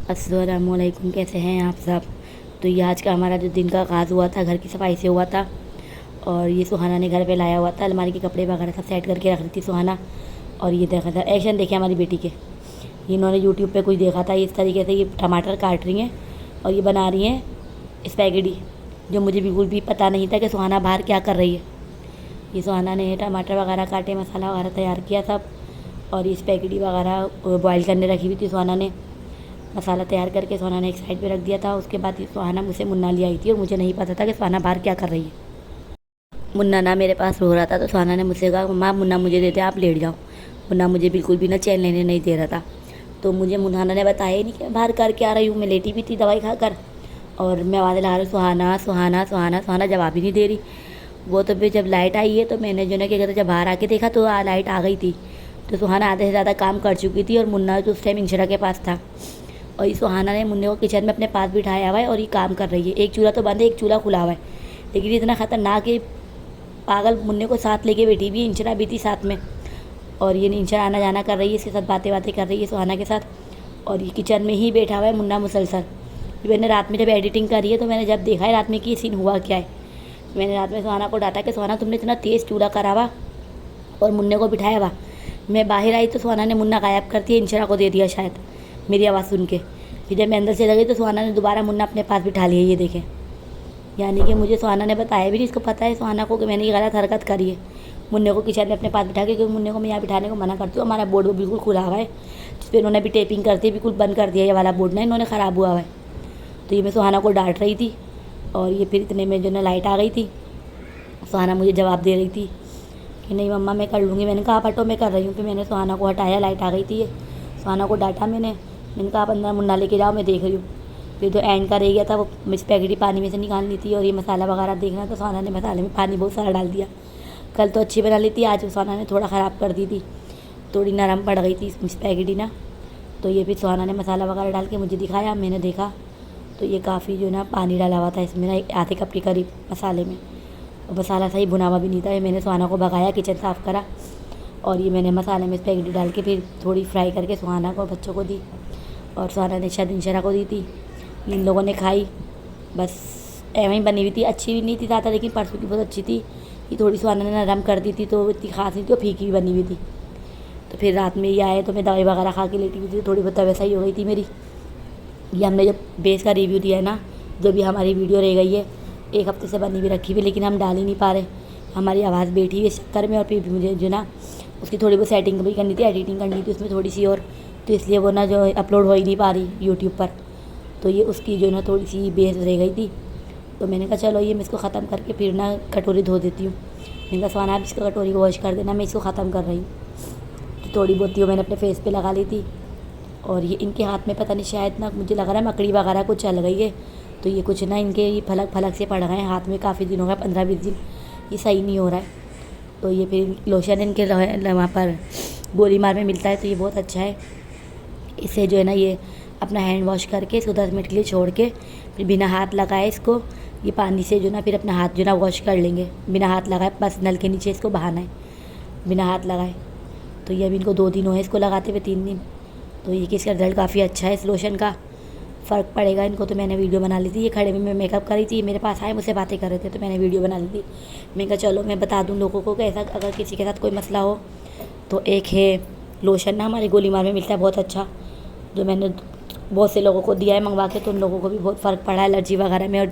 अस्सलामुअलैकुम, कैसे हैं आप सब। तो ये आज का हमारा जो दिन का आगाज़ हुआ था घर की सफाई से हुआ था। और ये सुहाना ने घर पे लाया हुआ था, अलमारी के कपड़े वगैरह सब सेट करके रख रही थी सुहाना। और ये देखा था एक्शन देखे हमारी बेटी के, इन्होंने यूट्यूब पे कुछ देखा था, इस तरीके से ये टमाटर काट रही हैं और ये बना रही हैं स्पैगेटी, जो मुझे बिल्कुल भी पता नहीं था कि सुहाना बाहर क्या कर रही है। ये सुहाना ने टमाटर वगैरह काटे, मसाला वगैरह तैयार किया सब, और ये स्पैगेटी वगैरह बॉईल करने रखी हुई थी सुहाना ने। मसाला तैयार करके सुहाना ने एक साइड पे रख दिया था। उसके बाद सुहाना मुझसे मुन्ना ले आई थी और मुझे नहीं पता था कि सुहाना बाहर क्या कर रही है। मुन्ना ना मेरे पास रो रहा था, तो सुहाना ने मुझसे कहा माँ मुन्ना मुझे देते, आप लेट जाओ। मुन्ना मुझे बिल्कुल भी ना चैन लेने नहीं दे रहा था। तो मुझे मुन्ना ने बताया ही नहीं कि बाहर करके आ रही हूँ, मैं लेटी भी थी दवाई खाकर। और मैं आवाज़ लगा रही हूँ सुहाना सुहाना सुहाना, सुहाना जवाब ही नहीं दे रही। वो तो फिर जब लाइट आई है तो मैंने जो ना क्या कहते जब बाहर आके देखा तो लाइट आ गई थी। तो सुहाना आधे से ज़्यादा काम कर चुकी थी और मुन्ना तो उस टाइम इंशरा के पास था। और ये सुहाना ने मुन्ने को किचन में अपने पास बिठाया हुआ है और ये काम कर रही है। एक चूल्हा तो बंद है, एक चूल्हा खुला हुआ है, लेकिन इतना ख़तरनाक है, पागल मुन्ने को साथ लेके बैठी हुई है, इंशरा भी थी साथ में। और ये इंशरा आना जाना कर रही है, इसके साथ बातें बातें कर रही है सुहाना के साथ। और ये किचन में ही बैठा हुआ है मुन्ना मुसलसल। मैंने रात में जब एडिटिंग करी है तो मैंने जब देखा है रात में कि ये सीन हुआ क्या है, मैंने रात में सुहाना को डांटा कि सुहाना तुमने इतना तेज़ चूल्हा करा हुआ और मुन्ने को बिठाया हुआ। मैं बाहर आई तो सुहाना ने मुन्ना गायब कर दिया, इंशरा को दे दिया शायद मेरी आवाज़ सुन के। फिर जब मैं अंदर से लगी तो सुहाना ने दोबारा मुन्ना अपने पास बिठा लिया। ये देखें, यानी कि मुझे सुहाना ने बताया भी नहीं, इसको पता है सुहाना को कि मैंने ये गलत हरकत करी है। मुन्ने को किचन में अपने पास बिठा के, क्योंकि मुन्ने को मैं यहाँ बिठाने को मना करती हूँ। हमारा बोर्ड वो बिल्कुल खुला हुआ है, जिस पर इन्होंने भी टेपिंग करती बिल्कुल बंद कर दिया, ये वाला बोर्ड ना इन्होंने ख़राब हुआ है। तो ये मैं सुहाना को डांट रही थी और ये फिर इतने में जो ना लाइट आ गई थी। सुहाना मुझे जवाब दे रही थी कि नहीं मम्मा मैं कर लूँगी। मैंने कहा आप हटो, मैं कर रही हूँ। फिर मैंने सुहाना को हटाया, लाइट आ गई थी। सुहाना को डांटा मैंने कहा आप अंदर मुन्ना लेके जाओ, मैं देख रही हूँ। फिर जो एंड का रह गया था वो स्पैगेटी पानी में से निकालनी थी और ये मसाला वगैरह देखना, तो सुहाना ने मसाले में पानी बहुत सारा डाल दिया। कल तो अच्छी बना ली थी, आज सुहाना ने थोड़ा ख़राब कर दी थी, थोड़ी नरम पड़ गई थी स्पैगेटी ना। तो ये फिर सुहाना ने मसाला वगैरह डाल के मुझे दिखाया, मैंने देखा तो ये काफ़ी जो ना पानी डाला हुआ था इसमें ना, आधे कप के करीब मसाले में। और मसाला सही भुना हुआ भी नहीं था। ये मैंने सुहाना को भगाया, किचन साफ़ करा और ये मैंने मसाले में स्पैगेटी डाल के फिर थोड़ी फ्राई करके सुहाना को बच्चों को दी और सुहाना ने शायद इंशरा को दी थी। इन लोगों ने खाई, बस एवं ही बनी हुई थी, अच्छी भी नहीं थी ज़्यादा, लेकिन परसों की बहुत अच्छी थी। ये थोड़ी सुहाना ने नरम कर दी थी तो इतनी खास नहीं थी, और फीकी भी बनी हुई थी। तो फिर रात में ये आए तो मैं दवाई वगैरह खा के लेटी हुई थी, थोड़ी बहुत तबीयत सही हो गई थी मेरी। ये हमने जब बेस का रिव्यू दिया है ना, जो भी हमारी वीडियो रह गई है 1 हफ्ते से बनी हुई रखी हुई, लेकिन हम डाल ही नहीं पा रहे, हमारी आवाज़ बैठी हुई इस चक्कर में। और फिर भी मुझे जो ना उसकी थोड़ी बहुत सेटिंग भी करनी थी, एडिटिंग करनी थी उसमें थोड़ी सी और, तो इसलिए वो ना जो अपलोड हो ही नहीं पा रही यूट्यूब पर। तो ये उसकी जो ना थोड़ी सी बेस रह गई थी। तो मैंने कहा चलो ये मैं इसको ख़त्म करके फिर ना कटोरी धो देती हूँ। मैंने कहा सुहाना आप इसको कटोरी को वॉश कर देना, मैं इसको ख़त्म कर रही हूँ। तो थोड़ी बहुत मैंने अपने फेस पे लगा ली थी। और ये इनके हाथ में पता नहीं शायद ना, मुझे लग रहा है मकड़ी वगैरह कुछ चल गई है। तो ये कुछ ना इनके ये फलक फलक से पड़ गए हैं हाथ में, काफ़ी दिन हो गए, 15-20 दिन, ये सही नहीं हो रहा है। तो ये फिर लोशन इनके वहाँ पर गोलीमार में मिलता है, तो ये बहुत अच्छा है। इससे जो है ना ये अपना हैंड वॉश करके इसको 10 मिनट के लिए छोड़ के फिर बिना हाथ लगाए इसको ये पानी से जो ना फिर अपना हाथ जो ना वॉश कर लेंगे, बिना हाथ लगाए, बस नल के नीचे इसको बहाना है बिना हाथ लगाए। तो ये अभी इनको 2 दिन हुए इसको लगाते हुए, 3 दिन। तो ये कि इसका रिज़ल्ट काफ़ी अच्छा है, इस लोशन का फ़र्क पड़ेगा इनको। तो मैंने वीडियो बना ली थी, ये खड़े में मैं मेकअप कर रही थी, मेरे पास आए मुझसे बातें कर रहे थे, तो मैंने वीडियो बना ली थी। मैं कहा चलो मैं बता दूँ लोगों को कि ऐसा अगर किसी के साथ कोई मसला हो तो एक है लोशन ना हमारे गोलीमार में मिलता है बहुत अच्छा, जो मैंने बहुत से लोगों को दिया है मंगवा के, तो उन लोगों को भी बहुत फ़र्क पड़ा है, एलर्जी वगैरह में और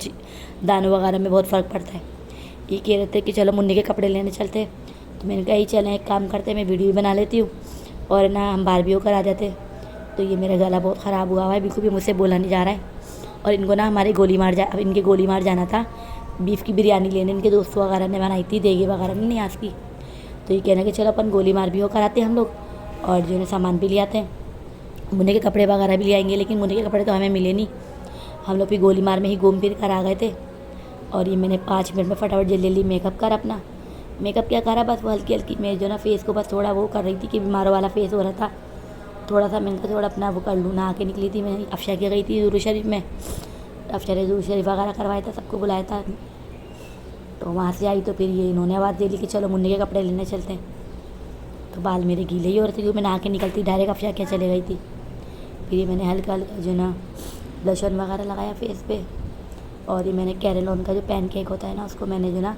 दानों वगैरह में बहुत फ़र्क पड़ता है। ये कह रहे थे कि चलो मुन्नी के कपड़े लेने चलते, तो मैंने कहा ही चलें, एक काम करते मैं वीडियो भी बना लेती हूँ और ना हम बाहर भी होकर आ जाते। तो ये मेरा गला बहुत ख़राब हुआ है, बिल्कुल भी मुझसे बोला नहीं जा रहा है। और इनको ना हमारे इनके गोलीमार जाना था बीफ की बिरयानी लेने, इनके दोस्तों वगैरह ने बनाई थी, देगी वगैरह ने न्याज की। तो ये कहना कि चलो अपन गोलीमार भी होकर आते हम लोग और जो है सामान भी ले आते हैं, मुन्ने के कपड़े वगैरह भी ले आएंगे। लेकिन मुन्ने के कपड़े तो हमें मिले नहीं, हम लोग फिर गोलीमार में ही घूम फिर कर आ गए थे। और ये मैंने 5 मिनट में फटाफट जल्दी मेकअप कर अपना। मेकअप क्या करा, बस वो हल्की हल्की मैं जो ना फेस को बस थोड़ा वो कर रही थी कि बीमारों वाला फेस हो रहा था, थोड़ा सा मैंने थोड़ा अपना वो कर लूँ। नहा के निकली थी मैं, अफशा की गई थी ज़ुरू शरीफ में, अफशा ने ज़ुरू शरीफ वगैरह करवाया था, सबको बुलाया था। तो वहाँ से आई तो फिर ये इन्होंने आवाज़ दे ली कि चलो मुन्ने के कपड़े लेने चलते हैं। तो बाल मेरे गीले ही हो रहे थे क्योंकि मैं नहा के निकलती डायरेक्ट अफशा क्या चले गई थी। फिर ये मैंने हल्का हल्का जो ना ब्लश ऑन वगैरह लगाया फेस पे। और ये मैंने कैरेलॉन का जो पैनकेक होता है ना, उसको मैंने जो ना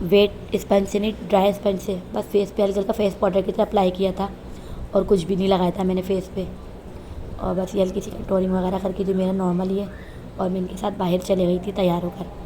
वेट स्पंज से नहीं, ड्राई स्पंज से बस फेस पे हल्का हल्का फेस पाउडर की तरह अप्लाई किया था और कुछ भी नहीं लगाया था मैंने फेस पे। और बस ये हल्की सी कंटूरिंग वगैरह करके जो मेरा नॉर्मल ही है, और मैं इनके साथ बाहर चले गई थी तैयार होकर।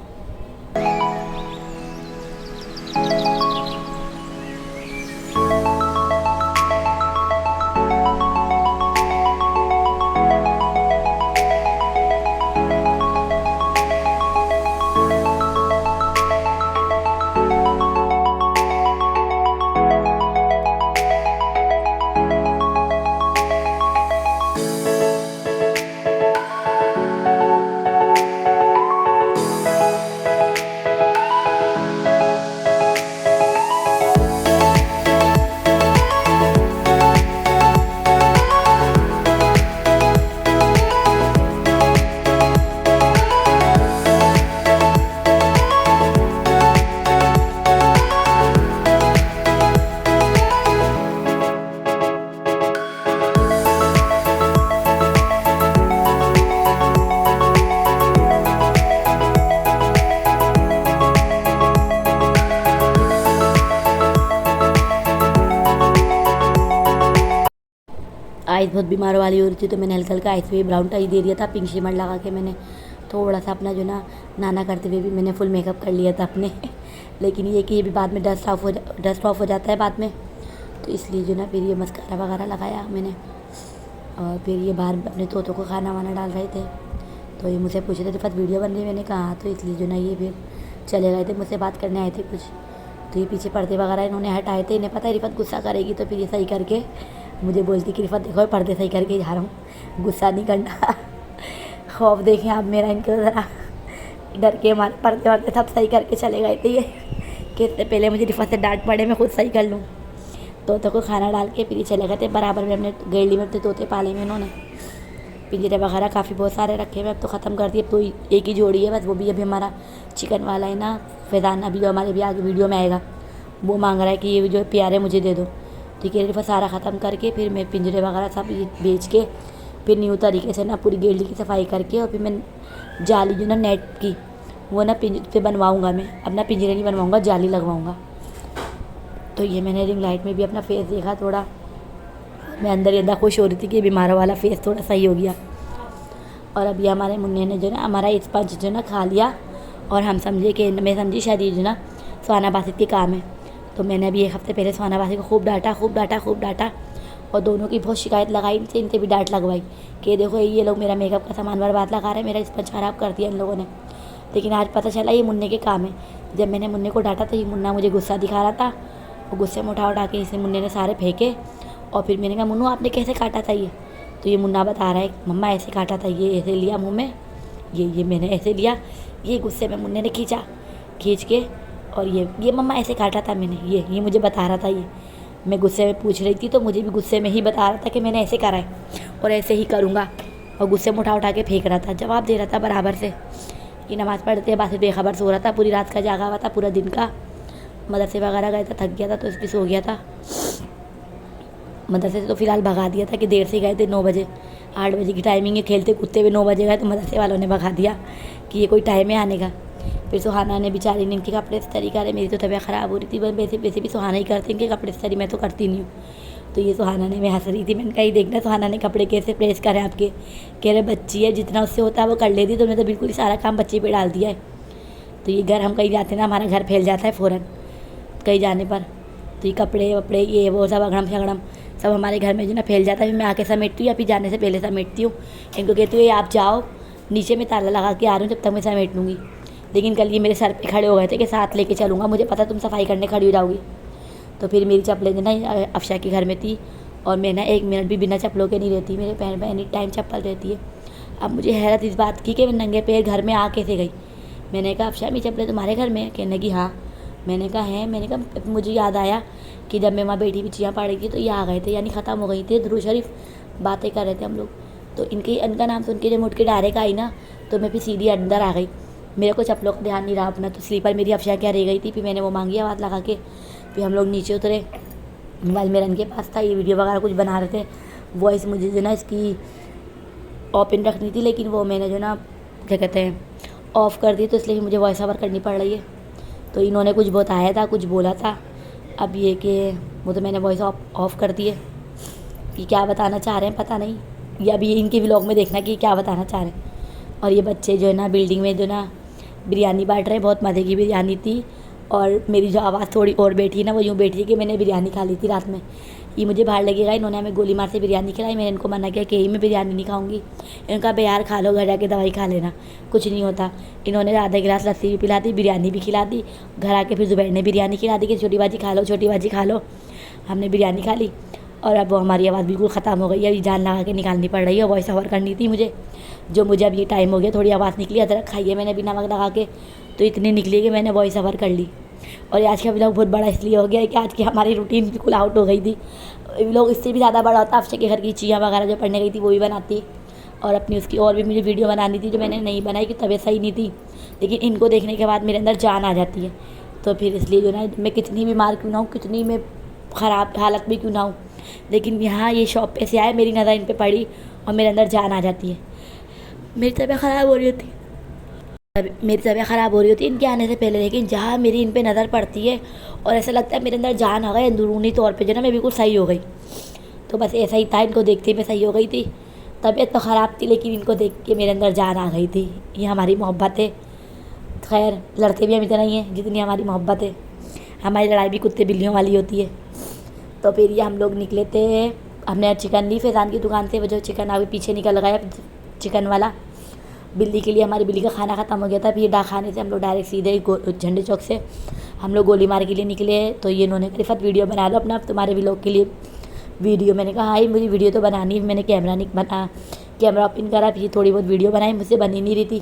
आइज़ बहुत बीमार वाली हो रही थी, तो मैंने हल्का हल्का आइस पे ब्राउन टाई दे दिया था, पिंक शिमर लगा के मैंने थोड़ा सा अपना जो ना नाना करते हुए भी मैंने फुल मेकअप कर लिया था अपने लेकिन ये कि ये भी बाद में डस्ट ऑफ हो जाता है बाद में, तो इसलिए जो ना फिर ये मस्कारा वगैरह लगाया मैंने। और फिर ये बाहर अपने तोतों को खाना वाना डाल रहे थे, तो ये मुझसे पूछे थे रिफत वीडियो बन रही है, मैंने कहा हाँ, तो इसलिए जो ना ये फिर चले गए थे, मुझसे बात करने आए थे कुछ। तो ये पीछे पर्दे वगैरह इन्होंने हटाए थे, इन्हें पता है रिफत गुस्सा करेगी, तो फिर ये सही करके मुझे बोलती कि रिफत देखो पर्दे सही करके जा रहा हूँ, गुस्सा नहीं करना खौफ देखें आप मेरा, इनको ज़रा डर के हमारे पर्दे वर्दे सब सही करके चले गए थे ये कि इससे पहले मुझे रिफत से डांट पड़े मैं खुद सही कर लूँ। तोतों को खाना डाल के फिर ये चले गए थे, बराबर में अपने गैली में अपने तोते पाले में इन्होंने। पिंजरे वगैरह काफ़ी बहुत सारे रखे हुए, अब तो ख़त्म कर दिए, अब तो एक ही जोड़ी है बस, वो भी अभी हमारा चिकन वाला है ना फैज़ान, अभी जो हमारे भी आगे वीडियो में आएगा, वो मांग रहा है कि ये जो प्यारे मुझे दे दो। ठीक है, फिर सारा ख़त्म करके फिर मैं पिंजरे वगैरह सब बेच के फिर न्यू तरीके से ना पूरी गैली की सफाई करके, और फिर मैं जाली जो ना नेट की वो ना पे बनवाऊँगा, मैं अपना पिंजरे नहीं बनवाऊँगा, जाली लगवाऊँगा। तो ये मैंने रिंग लाइट में भी अपना फेस देखा थोड़ा, मैं अंदर ही अंदर खुश हो रही थी कि बीमारों वाला फेस थोड़ा सही हो गया। और अभी हमारे मुन्ने ने जो ना हमारा स्पंज जो ना खा लिया, और हम समझे कि मैं समझी शायद ये जो ना सुहाना बासित के काम है। तो मैंने अभी एक हफ़्ते पहले सुहाना बासित को खूब डांटा और दोनों की बहुत शिकायत लगाई, इनसे भी डांट लगवाई कि देखो ये लोग मेरा मेकअप का सामान बर्बाद लगा रहे हैं, मेरा स्पंज ख़राब कर दिया इन लोगों ने। लेकिन आज पता चला ये मुन्ने के काम है। जब मैंने मुन्ने को डांटा तो ये मुन्ना मुझे गुस्सा दिखा रहा था, और गुस्से में उठा के इसे मुन्ने ने सारे फेंके। और फिर मैंने कहा मुन्नू आपने कैसे काटा था ये, तो ये मुन्ना बता रहा है मम्मा ऐसे काटा था, ये ऐसे लिया मुँह में, ये मैंने ऐसे लिया, ये गुस्से में मुन्ने ने खींच के, और ये मम्मा ऐसे काटा था मैंने, ये मुझे बता रहा था। ये मैं गुस्से में पूछ रही थी, तो मुझे भी गुस्से में ही बता रहा था कि मैंने ऐसे करा है और ऐसे ही करूँगा, और गुस्से में उठा के फेंक रहा था, जवाब दे रहा था बराबर से। कि नमाज़ पढ़ते बाद फिर बेखबर सो रहा था, पूरी रात का जागा हुआ था, पूरा दिन का मदरसे वगैरह गया था, थक गया था तो इसलिए सो गया था। मदरसे से तो फ़िलहाल भगा दिया था कि देर से गए थे, 9 बजे 8 बजे की टाइमिंग है, खेलते कूदते हुए 9 बजे गए, तो मदरसे वालों ने भगा दिया कि ये कोई टाइम है आने का। फिर सुहाना ने बेचारी ने इनके कपड़े इस्त्री करे, मेरी तो तबीयत ख़राब हो रही थी, वैसे भी सुहाना ही करती इनके कपड़े इस्त्री, मैं तो करती नहीं हूँ। तो ये सुहाना ने, मैं हंस रही थी, मैंने कहा ये देखना सुहाना ने कपड़े कैसे प्रेस करे आपके, कह रहे बच्ची है जितना उससे होता है वो कर लेती, तो मैं तो बिल्कुल ही सारा काम बच्चे पे डाल दिया है। तो ये घर हम कहीं जाते ना, हमारा घर फैल जाता है फ़ौरन कहीं जाने पर, तो ये कपड़े वपड़े ये वो सब अगड़म शगड़म सब हमारे घर में जो ना फैल जाता है। मैं आके समेटती हूँ या फिर जाने से पहले समेटती हूँ, इनको कहती हूँ ये आप जाओ नीचे में ताला लगा के आ रही हूँ, जब तक मैं समेट लूँगी। लेकिन कल ये मेरे सर पे खड़े हो गए थे कि साथ लेके चलूँगा, मुझे पता तुम सफाई करने खड़ी हो जाओगी। तो फिर मेरी चप्पलें जो ना अफशा के घर में थी, और मैं ना 1 मिनट भी बिना चप्पलों के नहीं रहती, मेरे पैर में एनी टाइम चप्पल रहती है। अब मुझे हैरत इस बात की कि मैं नंगे पैर घर में आ कैसे गई। मैंने कहा अफशा मेरी चप्पलें तुम्हारे घर में है? कहने की हाँ। मैंने कहा है, मैंने कहा मुझे याद आया कि जब मैं वहाँ बैठी बिछियाँ पड़ गई तो ये आ गए थे, यानी ख़त्म हो गई थी दुरूद शरीफ, बातें कर रहे थे हम लोग। तो इनका नाम सुन के जब उठ के डायरेक्ट आई ना, तो मैं फिर सीधी अंदर आ गई, मेरे को चप्पलों का ध्यान नहीं रहा अपना। तो स्लीपर मेरी अफशा क्या रह गई थी, फिर मैंने वो मांगी आवाज़ लगा के, फिर हम लोग नीचे उतरे, मोबाइल मेरा इनके पास था, ये वीडियो वगैरह कुछ बना रहे थे, वॉइस मुझे जो ना इसकी ओपन रखनी थी, लेकिन वो मैंने जो ना क्या कहते हैं ऑफ़ कर दी, तो इसलिए मुझे वॉइस ओवर करनी पड़ रही है। तो इन्होंने कुछ बताया था, कुछ बोला था, अब ये कि वो तो मैंने वॉइस ऑफ कर दी है। कि क्या बताना चाह रहे हैं पता नहीं, या अभी इनके व्लॉग में देखना कि क्या बताना चाह रहे हैं। और ये बच्चे जो है ना बिल्डिंग में जो ना बिरयानी बांट रहे हैं, बहुत मज़े की बिरयानी थी। और मेरी जो आवाज़ थोड़ी और बैठी ना, वो यूँ बैठी कि मैंने बिरयानी खा ली थी रात में। ये मुझे बाहर लगेगा, इन्होंने हमें गोली मार से बिरयानी खिलाई। मैंने इनको मना किया कि यही मैं बिरयानी नहीं खाऊंगी। इनका बेयार खा लो, घर जाके दवाई खा लेना, कुछ नहीं होता। इन्होंने आधा गिलास लस्सी भी पिला दी, बिरयानी भी खिला दी। घर आके फिर जुबैर ने बिरयानी खिला दी कि छोटी बाजी खा लो, छोटी बाजी खा लो। हमने बिरयानी खा ली और अब वो हमारी आवाज़ बिल्कुल ख़त्म हो गई है। अभी जान लगा के निकालनी पड़ रही है, वॉइस ओवर करनी थी मुझे, जो मुझे अब ये टाइम हो गया। थोड़ी आवाज़ निकली, अदरक खाई है मैंने भी नमक लगा के, तो इतनी निकली कि मैंने वॉइस ओवर कर ली। और आज का व्लॉग बहुत बड़ा इसलिए हो गया है कि आज की हमारी रूटीन बिल्कुल आउट हो गई थी। व्लॉग इससे भी ज़्यादा बड़ा होता, अफशा के घर की चिया वगैरह जो पढ़ने गई थी वो भी बनाती, और अपनी उसकी और भी मुझे वीडियो बनानी थी जो मैंने नहीं बनाई कि तबीयत सही नहीं थी। लेकिन इनको देखने के बाद मेरे अंदर जान आ जाती है, तो फिर इसलिए जो ना मैं कितनी बीमार क्यों ना हूँ, कितनी मैं ख़राब हालत में क्यों ना हूँ, लेकिन यहाँ ये शॉप पे से आए, मेरी नज़र इन पे पड़ी और मेरे अंदर जान आ जाती है। मेरी तबीयत ख़राब हो रही होती मेरी तबीयत ख़राब हो रही होती इनके आने से पहले, लेकिन जहाँ मेरी इन पे नज़र पड़ती है और ऐसा लगता है मेरे अंदर जान आ गई, अंदरूनी तौर पे जो ना मैं बिल्कुल सही हो गई। तो बस ऐसा ही था, इनको देखते ही मैं सही हो गई थी। तबीयत तो ख़राब थी, लेकिन इनको देख के मेरे अंदर जान आ गई थी। ये हमारी मोहब्बत है। खैर लड़ते भी हम इतना ही हैं जितनी हमारी मोहब्बत है। हमारी लड़ाई भी कुत्ते बिल्लियों वाली होती है। तो फिर ये हम लोग निकले थे, हमने चिकन ली फैज़ान की दुकान से, वो जो चिकन अभी पीछे निकल गया चिकन वाला, बिल्ली के लिए। हमारी बिल्ली का खाना ख़त्म हो गया था। फिर खाने से हम लोग डायरेक्ट सीधे झंडे चौक से हम लोग गोली मार के लिए निकले। तो ये इन्होंने रिफत वीडियो बना लो अपना तुम्हारे व्लॉग के लिए वीडियो। मैंने कहा हाँ मुझे वीडियो तो बनानी है। मैंने कैमरा ओपन करा, फिर थोड़ी बहुत वीडियो बनाई, मुझसे बनी नहीं रही थी।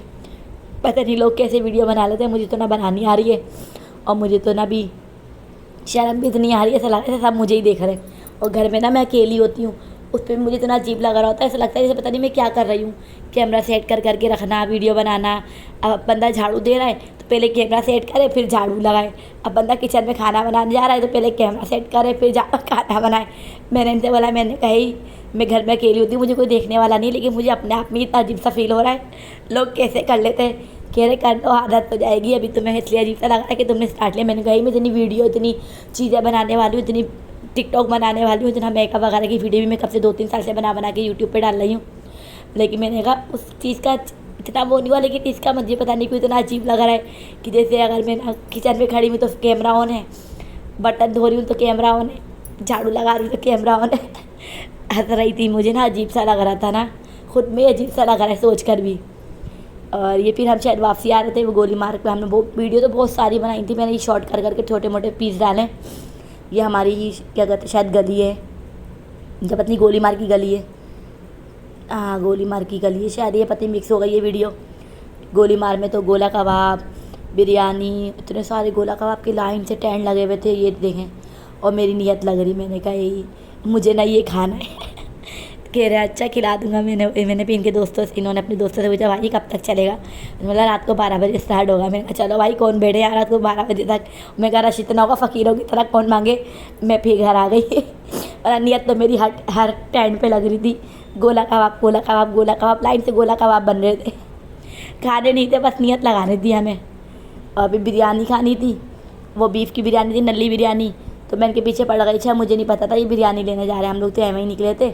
पता नहीं लोग कैसे वीडियो बना लेते हैं, मुझे तो ना बनानी आ रही है और मुझे तो ना भी शर्म भी इतनी आ रही है, ऐसा लग रहा है सब मुझे ही देख रहे हैं। और घर में ना मैं अकेली होती हूँ, उस पर मुझे इतना अजीब लग रहा होता है, ऐसा लगता है जैसे पता नहीं मैं क्या कर रही हूँ। कैमरा सेट कर करके रखना, वीडियो बनाना। अब बंदा झाड़ू दे रहा है तो पहले कैमरा सेट करे फिर झाड़ू लगाए। अब बंदा किचन में खाना बनाने जा रहा है तो पहले कैमरा सेट करे फिर खाना बनाए। मैंने इनसे बोला, मैंने कही मैं घर में अकेली होती हूँ, मुझे कोई देखने वाला नहीं, लेकिन मुझे अपने आप में इतना अजीब सा फील हो रहा है। लोग कैसे कर लेते हैं, कह रहे कर दो आदत हो जाएगी। अभी तुम्हें इसलिए अजीब सा लग रहा है कि तुमने स्टार्ट लिया। मैंने कही मैं इतनी वीडियो, इतनी चीज़ें बनाने वाली हूँ, इतनी टिकटॉक बनाने वाली हूँ, इतना मेकअप वगैरह की वीडियो भी मैं कब से 2-3 साल से बना के यूट्यूब पे डाल रही हूँ। लेकिन मैंने कहा उस चीज़ का इतना वो नहीं हुआ, लेकिन इसका मुझे पता नहीं क्यों इतना अजीब लग रहा है कि जैसे अगर मैं किचन में खड़ी हूँ तो कैमरा ऑन है, बर्तन धो रही हूँ तो कैमरा ऑन है, झाड़ू लगा रही हूँ तो कैमरा ऑन है। हंस रही थी, मुझे ना अजीब सा लग रहा था ना, खुद में अजीब सा लग रहा है सोच कर भी। और ये फिर हम शायद वापसी आ रहे थे, वो गोली मार्ग पे हमने वो वीडियो तो बहुत सारी बनाई थी, मैंने ये शॉर्ट कर करके छोटे मोटे पीस डाले। ये हमारी ही क्या कहते हैं शायद गली है, जब अपनी गोली मार की गली है, हाँ गोली मार की गली है शायद, ये पता मिक्स हो गई ये वीडियो। गोली मार में तो गोला कबाब, बिरयानी, इतने सारे गोला कबाब की लाइन से टेंट लगे हुए थे, ये देखें। और मेरी नीयत लग रही, मैंने कहा यही मुझे ना ये खाना है। कह रहे अच्छा खिला दूंगा। मैंने भी इनके दोस्तों से, इन्होंने अपने दोस्तों से पूछा भाई कब तक चलेगा। बोला रात को 12 बजे स्टार्ट होगा। मैंने कहा चलो भाई कौन बैठे यार रात को 12 बजे तक। मैं कहा रश इतना होगा फ़कीरों की तरह कौन मांगे। मैं फिर घर आ गई। और नीयत तो मेरी हर टेंट पे लग रही थी, गोला कबाब गोला कबाब गोला कबाब, लाइन से गोला कबाब बन रहे थे। खाने नहीं थे, बस नीयत लगाने थी हमें। और अभी बिरयानी खानी थी, वो बीफ की बिरयानी थी, नली बिरयानी। तो मैं इनके पीछे पड़ गई। अच्छा मुझे नहीं पता था ये बिरयानी लेने जा रहे हैं, हम लोग तो एवं ही निकले थे,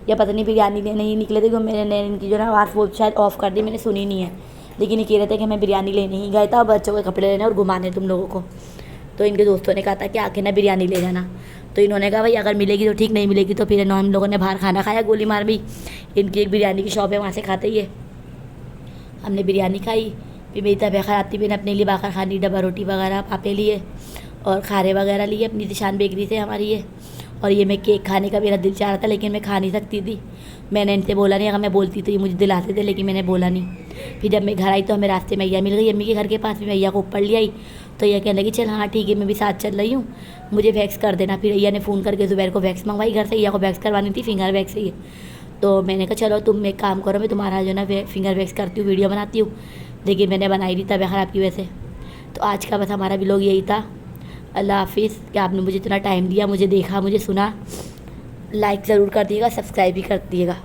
या पता नहीं बिरयानी लेने ही निकले थे। क्योंकि मैंने इनकी जो ना आवाज़ वो शायद ऑफ़ कर दी, मैंने सुनी नहीं है। लेकिन ये कह रहे थे कि मैं बिरयानी लेने ही गया था और बच्चों के कपड़े लेने और घुमाने तुम लोगों को। तो इनके दोस्तों ने कहा था कि आके ना बिरयानी ले जाना। तो इन्होंने कहा भाई अगर मिलेगी तो ठीक, नहीं मिलेगी तो फिर हम लोगों ने बाहर खाना खाया गोली मार भी। इनकी एक बिरयानी की शॉप है, वहाँ से खाते ही है। हमने बिरयानी खाई, फिर मेरी तबीयत ख़राब थी, मैंने अपने लिए बाकर खानी, डब्बा रोटी वगैरह पापे लिए और खारे वगैरह लिए अपनी निशान बेकरी से हमारी ये। और ये मैं केक खाने का मेरा दिल चाह रहा था, लेकिन मैं खा नहीं सकती थी। मैंने इनसे बोला नहीं, अगर मैं बोलती तो ये मुझे दिलाते थे, लेकिन मैंने बोला नहीं। फिर जब मैं घर आई तो हमें रास्ते में अय्या मिल गई, अम्मी के घर के पास भी। मैं अय्या को ऊपर ले आई तो यह कहने लगी चल हाँ ठीक है, मैं भी साथ चल रही हूँ, मुझे वैक्स कर देना। फिर अय्या ने फ़ोन करके ज़ुबैर को वैक्स मंगवाई घर से। अय्या को वैक्स करवानी थी, फिंगर वैक्स से ही। तो मैंने कहा चलो तुम एक काम करो, मैं तुम्हारा जो ना फिंगर वैक्स करती हूँ, वीडियो बनाती हूँ। लेकिन मैंने बनाई नहीं, तबीयत ख़राब की वजह से। तो आज का बस हमारा व्लॉग यही था। अल्लाह हाफिज़ कि आपने मुझे इतना टाइम दिया, मुझे देखा, मुझे सुना। लाइक ज़रूर कर दिएगा, सब्सक्राइब भी कर दिएगा।